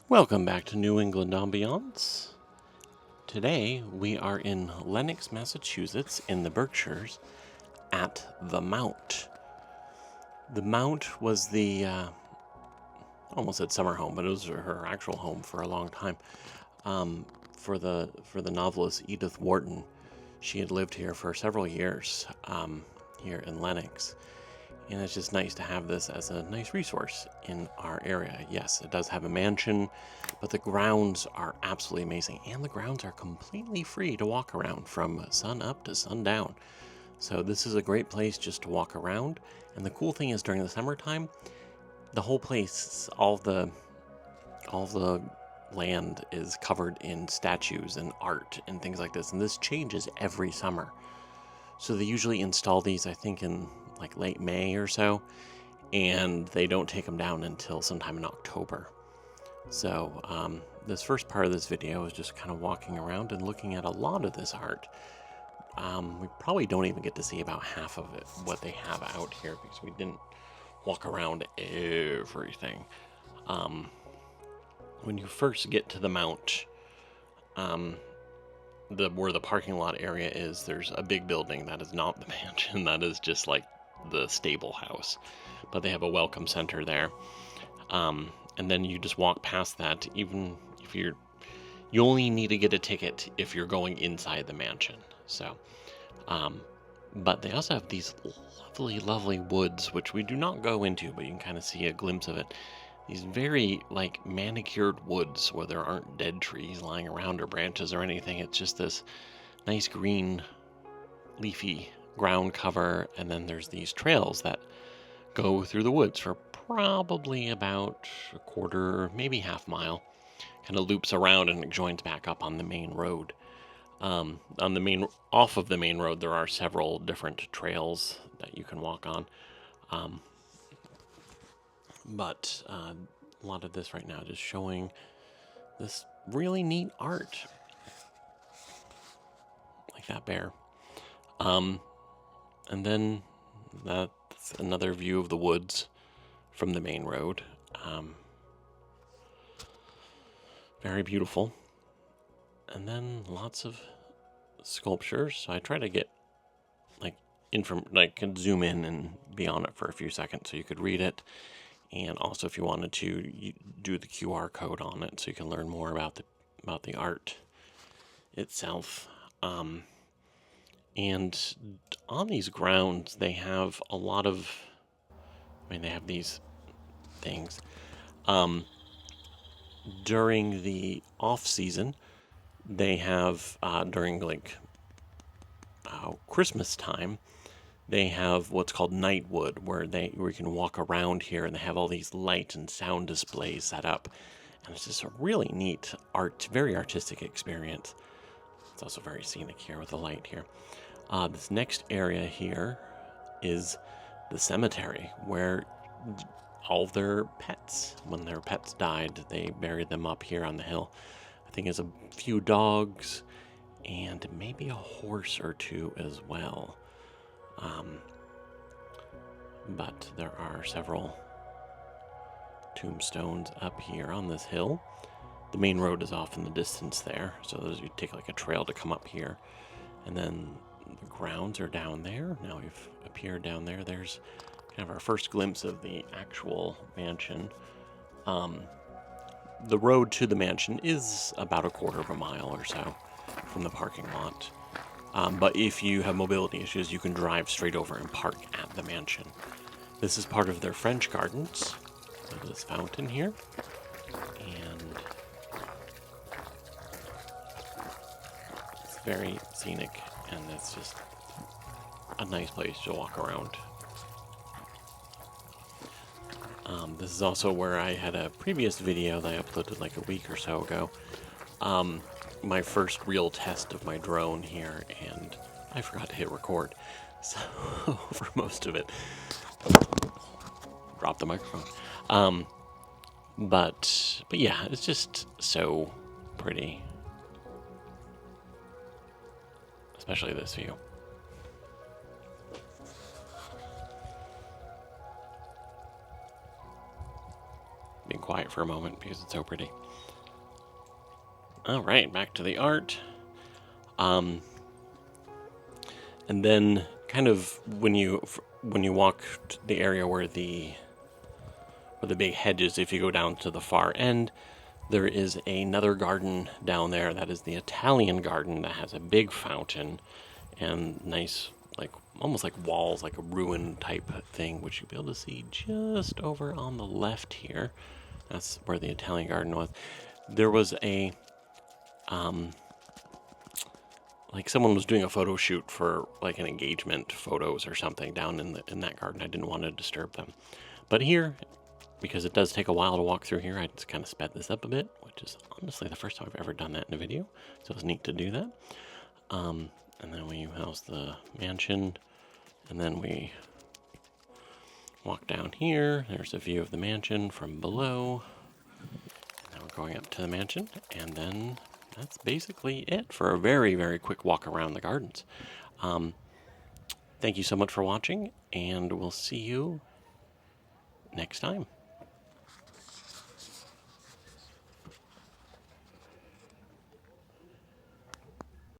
Welcome back to New England Ambiance. Today we are in Lenox, Massachusetts in the Berkshires at the Mount. The Mount was the, almost said summer home, but it was her actual home for a long time. For the novelist Edith Wharton. She had lived here for several years here in Lenox. And it's just nice to have this as a nice resource in our area. Yes, it does have a mansion, but the grounds are absolutely amazing. And the grounds are completely free to walk around from sun up to sundown. So this is a great place just to walk around. And the cool thing is during the summertime, the whole place, all the land is covered in statues and art and things like this. And this changes every summer. So they usually install these, I think, in like late May or so, and they don't take them down until sometime in October. So this first part of this video is just kind of walking around and looking at a lot of this art. We probably don't even get to see about half of it, what they have out here, because we didn't walk around everything. When you first get to the Mount, where the parking lot area is, there's a big building that is not the mansion. That is just like the stable house, but they have a welcome center there. And then you just walk past that. Even if you only need to get a ticket if you're going inside the mansion. So, but they also have these lovely woods, which we do not go into, but you can kind of see a glimpse of it. These very like manicured woods where there aren't dead trees lying around or branches or anything. It's just this nice green leafy ground cover, and then there's these trails that go through the woods for probably about a quarter, maybe half mile. Kind of loops around and it joins back up on the main road. Off of the main road, there are several different trails that you can walk on. But a lot of this right now just showing this really neat art. Like that bear. And then that's another view of the woods from the main road. Very beautiful. And then lots of sculptures. So I try to get could zoom in and be on it for a few seconds so you could read it. And also, if you wanted to, you do the QR code on it so you can learn more about the art itself. And on these grounds, they have a lot of, they have these things. During the off season, they have during Christmas time, they have what's called Nightwood, where you can walk around here, and they have all these light and sound displays set up, and it's just a really neat very artistic experience. It's also very scenic here with the light here. This next area here is the cemetery, where all of their pets, when their pets died, they buried them up here on the hill. I think there's a few dogs and maybe a horse or two as well. But there are several tombstones up here on this hill. The main road is off in the distance there, so you take like a trail to come up here. And then the grounds are down there. Now we've appeared down there. There's kind of our first glimpse of the actual mansion. The road to the mansion is about a quarter of a mile or so from the parking lot. But if you have mobility issues, you can drive straight over and park at the mansion. This is part of their French gardens. There's this fountain here. And it's very scenic, and it's just a nice place to walk around. This is also where I had a previous video that I uploaded like a week or so ago. My first real test of my drone here, and I forgot to hit record. So for most of it, dropped the microphone. But yeah, it's just so pretty, especially this view. being quiet for a moment because it's so pretty. All right, back to the art. And then kind of when you walk to the area where the big hedges, if you go down to the far end, there is another garden down there. That is the Italian garden that has a big fountain and nice, like almost like walls, like a ruin type thing, which you'll be able to see just over on the left here. That's where the Italian garden was. There was a like someone was doing a photo shoot for like an engagement photos or something down in that garden. I didn't want to disturb them. But here, because it does take a while to walk through here, I just kind of sped this up a bit, which is honestly the first time I've ever done that in a video. So it's neat to do that. And then we house the mansion, and then we walk down here. There's a view of the mansion from below. And then we're going up to the mansion, and then that's basically it for a very, very quick walk around the gardens. Thank you so much for watching, and we'll see you next time.